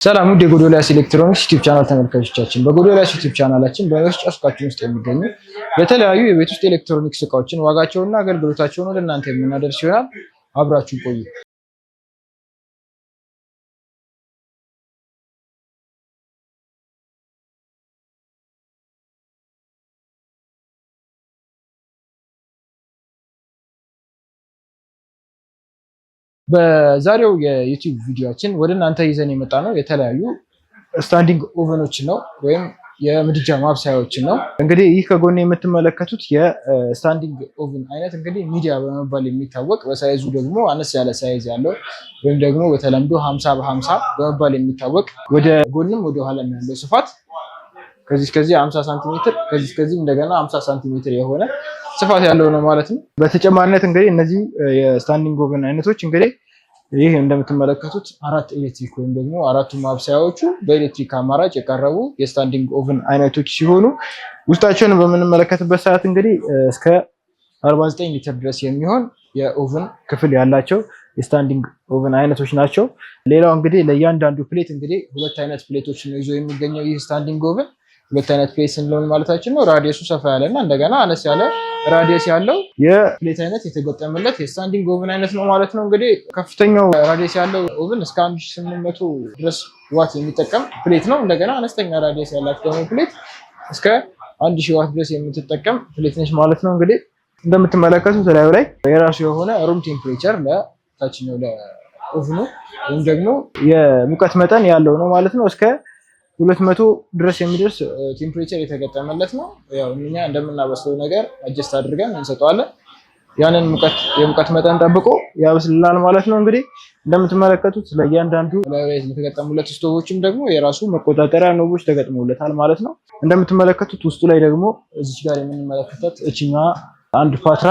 ሰላም ውድ የጎዶልያስ ኤሌክትሮኒክስ ዩቲዩብ ቻናል ተመልካቾቻችን፣ በጎዶልያስ ዩቲዩብ ቻናላችን በመስጫ ሱቃችን ውስጥ የሚገኙ የተለያዩ የቤት ውስጥ ኤሌክትሮኒክስ እቃዎችን ዋጋቸውንና አገልግሎታቸውን ወደ እናንተ የምናደርስ ይሆናል። አብራችሁ ቆዩ። በዛሬው የዩቲዩብ ቪዲዮአችን ወደ እናንተ ይዘን የመጣ ነው የተለያዩ ስታንዲንግ ኦቨኖችን ነው ወይም የምድጃ ማብሰያዎችን ነው። እንግዲህ ይህ ከጎን የምትመለከቱት የስታንዲንግ ኦቨን አይነት እንግዲህ ሚዲያ በመባል የሚታወቅ በሳይዙ ደግሞ አነስ ያለ ሳይዝ ያለው ወይም ደግሞ በተለምዶ 50 በ50 በመባል የሚታወቅ ወደ ጎንም ወደ ኋላም ያለው ስፋት ከዚህ 50 ሳንቲሜትር ከዚህ እንደገና 50 ሳንቲሜትር የሆነ ስፋት ያለው ነው ማለት ነው። በተጨማሪነት እንግዲህ እነዚህ የስታንዲንግ ኦቨን አይነቶች እንግዲህ ይህ እንደምትመለከቱት አራት ኤሌክትሪክ ወይም ደግሞ አራቱ ማብሰያዎቹ በኤሌክትሪክ አማራጭ የቀረቡ የስታንዲንግ ኦቨን አይነቶች ሲሆኑ ውስጣቸውን በምንመለከትበት ሰዓት እንግዲህ እስከ 49 ሊትር ድረስ የሚሆን የኦቨን ክፍል ያላቸው የስታንዲንግ ኦቨን አይነቶች ናቸው። ሌላው እንግዲህ ለእያንዳንዱ ፕሌት እንግዲህ ሁለት አይነት ፕሌቶች ነው ይዞ የሚገኘው ይህ ስታንዲንግ ኦቨን። ሁለት አይነት ፕሌት ስንለውን ማለታችን ነው። ራዲየሱ ሰፋ ያለና እንደገና አነስ ያለ ራዲየስ ያለው የፕሌት አይነት የተገጠመለት የስታንዲንግ ኦቨን አይነት ነው ማለት ነው። እንግዲህ ከፍተኛው ራዲየስ ያለው ኦቨን እስከ 1800 ድረስ ዋት የሚጠቀም ፕሌት ነው። እንደገና አነስተኛ ራዲየስ ያላት ደግሞ ፕሌት እስከ 1000 ዋት ድረስ የምትጠቀም ፕሌት ነች ማለት ነው። እንግዲህ እንደምትመለከቱት ላዩ ላይ የራሱ የሆነ ሩም ቴምፕሬቸር ለታችኛው ለኦቨኑ ወይም ደግሞ የሙቀት መጠን ያለው ነው ማለት ነው። እስከ 200 ድረስ የሚደርስ ቴምፕሬቸር የተገጠመለት ነው። ያው እኛ እንደምናበስለው ነገር አጀስት አድርገን እንሰጠዋለን። ያንን የሙቀት መጠን ጠብቆ ያበስልናል ማለት ነው። እንግዲህ እንደምትመለከቱት ለእያንዳንዱ ላይ የተገጠሙለት ስቶቮችም ደግሞ የራሱ መቆጣጠሪያ ኖቦች ተገጥመውለታል ማለት ነው። እንደምትመለከቱት ውስጡ ላይ ደግሞ እዚች ጋር የምንመለከታት እችኛዋ አንድ ፓትራ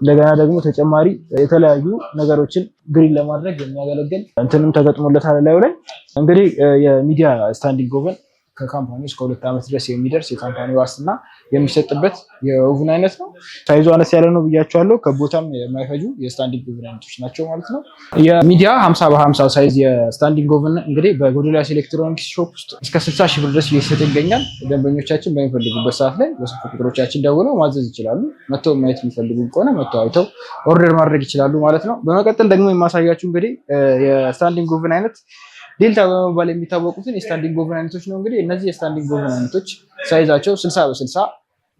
እንደገና ደግሞ ተጨማሪ የተለያዩ ነገሮችን ግሪል ለማድረግ የሚያገለግል እንትንም ተገጥሞለታል ላዩ ላይ። እንግዲህ የሚዲያ ስታንዲንግ ኦቨን ከካምፓኒ እስከ 2 ዓመት ድረስ የሚደርስ የካምፓኒ ዋስትና የሚሰጥበት የኦቨን አይነት ነው። ሳይዙ አነስ ያለ ነው ብያቸዋለሁ። ከቦታም የማይፈጁ የስታንዲንግ ኦቨን አይነቶች ናቸው ማለት ነው። የሚዲያ 50 በ50 ሳይዝ የስታንዲንግ ኦቨን እንግዲህ በጎዶልያስ ኤሌክትሮኒክስ ሾፕ ውስጥ እስከ 60 ሺህ ብር ድረስ እየተሰጠ ይገኛል። ደንበኞቻችን በሚፈልጉበት ሰዓት ላይ በስልክ ቁጥሮቻችን ደውለው ማዘዝ ይችላሉ። መጥተው ማየት የሚፈልጉ ከሆነ መጥተው አይተው ኦርደር ማድረግ ይችላሉ ማለት ነው። በመቀጠል ደግሞ የማሳያችሁ እንግዲህ የስታንዲንግ ኦቨን አይነት ዴልታ በመባል የሚታወቁትን የስታንዲንግ ኦቨን አይነቶች ነው። እንግዲህ እነዚህ የስታንዲንግ ኦቨን አይነቶች ሳይዛቸው 60 በ60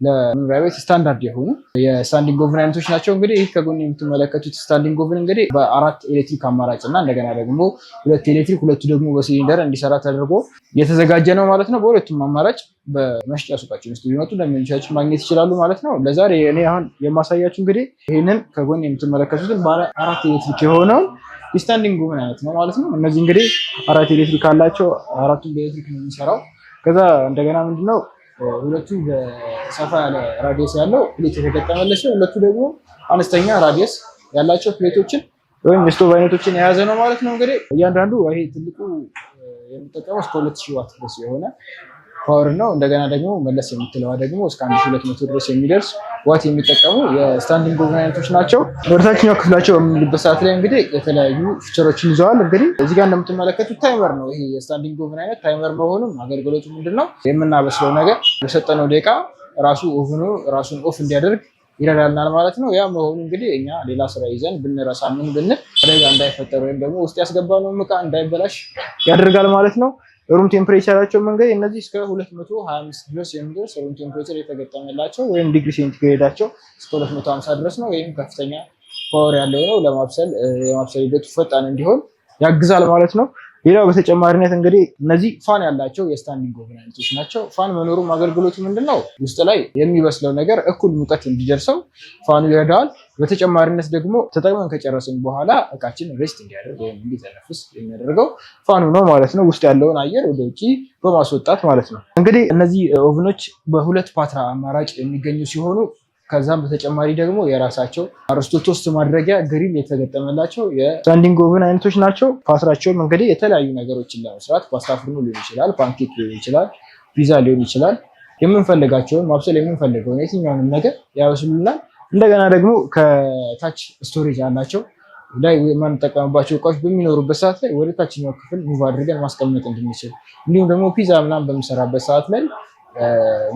ለመኖሪያ ቤት ስታንዳርድ የሆኑ የስታንዲንግ ኦቨን አይነቶች ናቸው። እንግዲህ ይህ ከጎን የምትመለከቱት ስታንዲንግ ኦቨን እንግዲህ በ4 ኤሌክትሪክ አማራጭ እና እንደገና ደግሞ 2 ኤሌክትሪክ 2 ደግሞ በሲሊንደር እንዲሰራ ተደርጎ የተዘጋጀ ነው ማለት ነው። በሁለቱም አማራጭ በመሸጫ ሱቃችን ውስጥ ቢመጡ ደንበኞቻችን ማግኘት ይችላሉ ማለት ነው። ለዛሬ እኔ አሁን የማሳያችሁ እንግዲህ ይህንን ከጎን የምትመለከቱትን በ4 ኤሌክትሪክ የሆነውን የስታንዲንግ ኦቨን አይነት ነው ማለት ነው። እነዚህ እንግዲህ 4 ኤሌክትሪክ አላቸው። አራቱም በኤሌክትሪክ ነው የሚሰራው። ከዛ እንደገና ምንድነው ሁለቱ በሰፋ ያለ ራዲየስ ያለው ፕሌት የተገጠመለት ሲሆን ሁለቱ ደግሞ አነስተኛ ራዲየስ ያላቸው ፕሌቶችን ወይም የስቶቭ አይነቶችን የያዘ ነው ማለት ነው። እንግዲህ እያንዳንዱ ይሄ ትልቁ የሚጠቀመው እስከ 2000 ዋት ድረስ የሆነ ፓወር ነው። እንደገና ደግሞ መለስ የምትለዋ ደግሞ እስከ 1200 ድረስ የሚደርስ ዋት የሚጠቀሙ የስታንዲንግ ኦቨን አይነቶች ናቸው። ወደታችኛው ክፍላቸው በምንልበት ሰዓት ላይ እንግዲህ የተለያዩ ፊቸሮችን ይዘዋል። እንግዲህ እዚህ ጋር እንደምትመለከቱት ታይመር ነው። ይሄ የስታንዲንግ ኦቨን አይነት ታይመር መሆኑን አገልግሎቱ ምንድነው? የምናበስለው ነገር በሰጠነው ደቂቃ ራሱ ኦቨኑ ራሱን ኦፍ እንዲያደርግ ይረዳናል ማለት ነው። ያ መሆኑ እንግዲህ እኛ ሌላ ስራ ይዘን ብንረሳ ምን ብንል አደጋ እንዳይፈጠር ወይም ደግሞ ውስጥ ያስገባነው ዕቃ እንዳይበላሽ ያደርጋል ማለት ነው። ሩም ቴምፕሬቸራቸው መንገድ እነዚህ እስከ 225 ድረስ የሚደርስ ሩም ቴምፕሬቸር የተገጠመላቸው ወይም ዲግሪ ሴንቲግሬዳቸው እስከ 250 ድረስ ነው። ወይም ከፍተኛ ፓወር ያለው ነው። ለማብሰል የማብሰል ሂደቱ ፈጣን እንዲሆን ያግዛል ማለት ነው። ሌላው በተጨማሪነት እንግዲህ እነዚህ ፋን ያላቸው የስታንዲንግ ኦቨን አይነቶች ናቸው። ፋን መኖሩም አገልግሎቱ ምንድነው? ውስጥ ላይ የሚበስለው ነገር እኩል ሙቀት እንዲደርሰው ፋኑ ይረዳዋል። በተጨማሪነት ደግሞ ተጠቅመን ከጨረስን በኋላ እቃችን ሬስት እንዲያደርግ ወይም እንዲተነፍስ የሚያደርገው ፋኑ ነው ማለት ነው። ውስጥ ያለውን አየር ወደ ውጭ በማስወጣት ማለት ነው። እንግዲህ እነዚህ ኦቨኖች በሁለት ፓትራ አማራጭ የሚገኙ ሲሆኑ ከዛም በተጨማሪ ደግሞ የራሳቸው አርስቶ ቶስት ማድረጊያ ግሪል የተገጠመላቸው የስታንዲንግ ኦቨን አይነቶች ናቸው። ፓትራቸውም እንግዲህ የተለያዩ ነገሮችን ለመስራት ፓስታ ፍርኖ ሊሆን ይችላል፣ ፓንኬክ ሊሆን ይችላል፣ ፒዛ ሊሆን ይችላል። የምንፈልጋቸውን ማብሰል የምንፈልገውን የትኛውንም ነገር ያበስሉናል። እንደገና ደግሞ ከታች ስቶሬጅ አላቸው። ላይ የማንጠቀምባቸው እቃዎች በሚኖሩበት ሰዓት ላይ ወደ ታችኛው ክፍል ሙቭ አድርገን ማስቀመጥ እንድንችል፣ እንዲሁም ደግሞ ፒዛ ምናምን በምሰራበት ሰዓት ላይ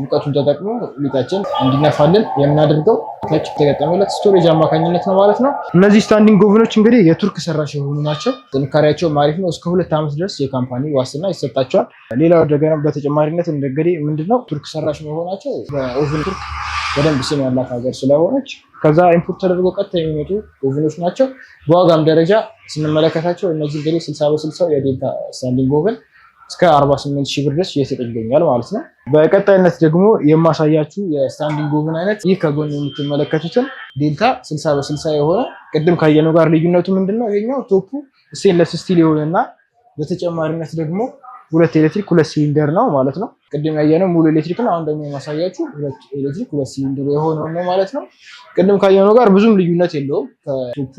ሙቀቱን ተጠቅሞ ሊጣችን እንዲነፋልን የምናደርገው ታች የተገጠመለት ስቶሬጅ አማካኝነት ነው ማለት ነው። እነዚህ ስታንዲንግ ኦቨኖች እንግዲህ የቱርክ ሰራሽ የሆኑ ናቸው። ጥንካሬያቸው አሪፍ ነው። እስከ 2 ዓመት ድረስ የካምፓኒ ዋስትና ይሰጣቸዋል። ሌላው ደግሞ በተጨማሪነት እንግዲህ ምንድነው ቱርክ ሰራሽ መሆናቸው በኦቨን ቱርክ በደንብ ስም ያላት ሀገር ስለሆነች ከዛ ኢምፖርት ተደርጎ ቀጥታ የሚመጡ ኦቨኖች ናቸው። በዋጋም ደረጃ ስንመለከታቸው እነዚህ እንግዲህ 60 በ60 የዴልታ ስታንዲንግ ኦቨን እስከ 48,000 ብር ድረስ እየተሸጠ ይገኛል ማለት ነው። በቀጣይነት ደግሞ የማሳያችሁ የስታንዲንግ ኦቨን አይነት ይህ ከጎን የምትመለከቱትን ዴልታ 60 በ60 የሆነ ቅድም ካየነው ጋር ልዩነቱ ምንድነው? ይሄኛው ቶፑ ስቴንለስ ስቲል የሆነና በተጨማሪነት ደግሞ 2 ኤሌክትሪክ 2 ሲሊንደር ነው ማለት ነው። ቅድም ያየነው ሙሉ ኤሌክትሪክ ነው። አሁን ደግሞ የማሳያችሁ 2 ኤሌክትሪክ 2 ሲሊንደር የሆነው ነው ማለት ነው። ቅድም ካየነው ጋር ብዙም ልዩነት የለውም ከቶፑ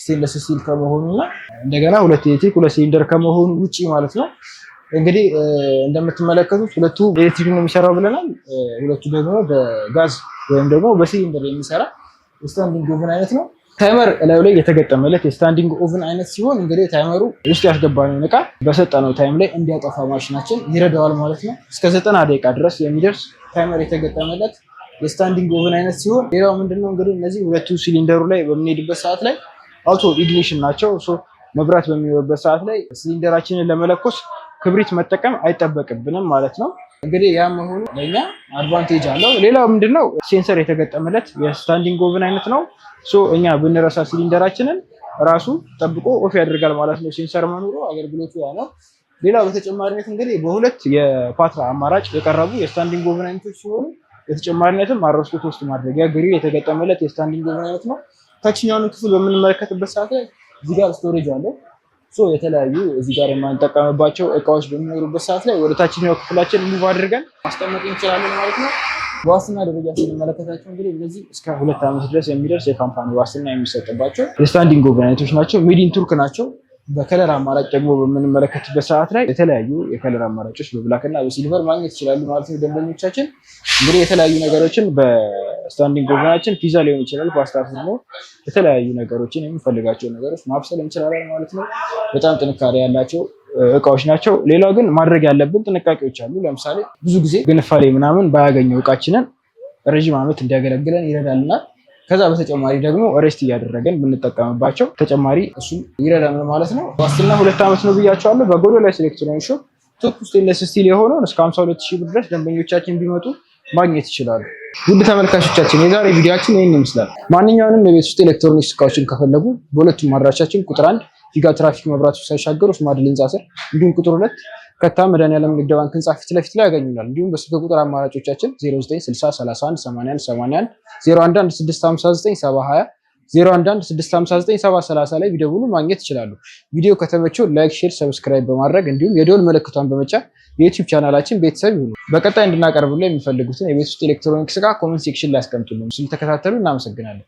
ስቴንለስ ስቲል ከመሆኑና እንደገና 2 ኤሌክትሪክ 2 ሲሊንደር ከመሆኑ ውጪ ማለት ነው። እንግዲህ እንደምትመለከቱት ሁለቱ ኤሌክትሪክ ነው የሚሰራው ብለናል። ሁለቱ ደግሞ በጋዝ ወይም ደግሞ በሲሊንደር የሚሰራ ስታንዲንግ ኦቨን አይነት ነው። ታይመር እላዩ ላይ የተገጠመለት የስታንዲንግ ኦቨን አይነት ሲሆን እንግዲህ ታይመሩ ውስጥ ያስገባነውን እቃ በሰጠነው ታይም ላይ እንዲያጠፋ ማሽናችን ይረዳዋል ማለት ነው። እስከ 90 ደቂቃ ድረስ የሚደርስ ታይመር የተገጠመለት የስታንዲንግ ኦቨን አይነት ሲሆን ሌላው ምንድነው እንግዲህ እነዚህ ሁለቱ ሲሊንደሩ ላይ በምንሄድበት ሰዓት ላይ አውቶ ኢግኒሽን ናቸው። መብራት በሚኖርበት ሰዓት ላይ ሲሊንደራችንን ለመለኮስ ክብሪት መጠቀም አይጠበቅብንም ማለት ነው። እንግዲህ ያ መሆኑ ለኛ አድቫንቴጅ አለው። ሌላው ምንድነው ሴንሰር የተገጠመለት የስታንዲንግ ኦቨን አይነት ነው። እኛ ብንረሳ ሲሊንደራችንን ራሱ ጠብቆ ኦፍ ያደርጋል ማለት ነው። ሴንሰር መኖሩ አገልግሎቱ ያ ነው። ሌላው በተጨማሪነት እንግዲህ በሁለት የፓትራ አማራጭ የቀረቡ የስታንዲንግ ኦቨን አይነቶች ሲሆኑ በተጨማሪነትም አሮስቶት ውስጥ ማድረጊያ ግሪል የተገጠመለት የስታንዲንግ ኦቨን አይነት ነው። ታችኛውን ክፍል በምንመለከትበት ሰዓት ላይ እዚህ ጋር ስቶሬጅ አለው። የተለያዩ እዚህ ጋር የማንጠቀምባቸው እቃዎች በሚኖሩበት ሰዓት ላይ ወደ ታችኛው ክፍላችን ሙቭ አድርገን ማስቀመጥ እንችላለን ማለት ነው። በዋስትና ደረጃ ስንመለከታቸው እንግዲህ እነዚህ እስከ 2 ዓመት ድረስ የሚደርስ የካምፓኒ ዋስትና የሚሰጥባቸው የስታንዲንግ ኦቨን አይነቶች ናቸው። ሜድ ኢን ቱርክ ናቸው። በከለር አማራጭ ደግሞ በምንመለከትበት ሰዓት ላይ የተለያዩ የከለር አማራጮች በብላክ እና በሲልቨር ማግኘት ይችላሉ ማለት ነው። ደንበኞቻችን እንግዲህ የተለያዩ ነገሮችን በስታንዲንግ ኦቨናችን ፒዛ ሊሆን ይችላል፣ ፓስታ፣ ደግሞ የተለያዩ ነገሮችን የምንፈልጋቸው ነገሮች ማብሰል እንችላለን ማለት ነው። በጣም ጥንካሬ ያላቸው እቃዎች ናቸው። ሌላው ግን ማድረግ ያለብን ጥንቃቄዎች አሉ። ለምሳሌ ብዙ ጊዜ ግንፋሌ ምናምን ባያገኘው እቃችንን ረዥም ዓመት እንዲያገለግለን ይረዳልናል። ከዛ በተጨማሪ ደግሞ ሬስት እያደረገን ብንጠቀምባቸው ተጨማሪ እሱ ይረዳናል ማለት ነው። ዋስትና 2 ዓመት ነው ብያቸዋለሁ። በጎዶልያስ ኤሌክትሮኒክስ ሾፕ ቶፕ ስቴንለስ ስቲል የሆነውን እስከ 52,000 ብር ድረስ ደንበኞቻችን ቢመጡ ማግኘት ይችላሉ። ውድ ተመልካቾቻችን የዛሬ ቪዲዮአችን ይህን ይመስላል። ማንኛውንም የቤት ውስጥ ኤሌክትሮኒክስ እቃዎችን ከፈለጉ በሁለቱም አድራሻችን ቁጥር 1 ፊጋ ትራፊክ መብራቶች ሳይሻገሩ ስማድል ህንፃ ስር፣ እንዲሁም ቁጥር 2 ከታ መድኃኒዓለም ንግድ ባንክ ህንፃ ፊት ለፊት ላይ ያገኙናል። እንዲሁም በስልክ ቁጥር አማራጮቻችን 0960318181 0116597020 0116597030 ላይ ቢደውሉ ማግኘት ይችላሉ። ቪዲዮ ከተመቸው ላይክ፣ ሼር፣ ሰብስክራይብ በማድረግ እንዲሁም የደወል ምልክቷን በመጫን የዩቲዩብ ቻናላችን ቤተሰብ ይሁኑ። በቀጣይ እንድናቀርብልን የሚፈልጉትን የቤት ውስጥ ኤሌክትሮኒክስ እቃ ኮሜንት ሴክሽን ላይ አስቀምጡልን። ስለተከታተሉ እናመሰግናለን።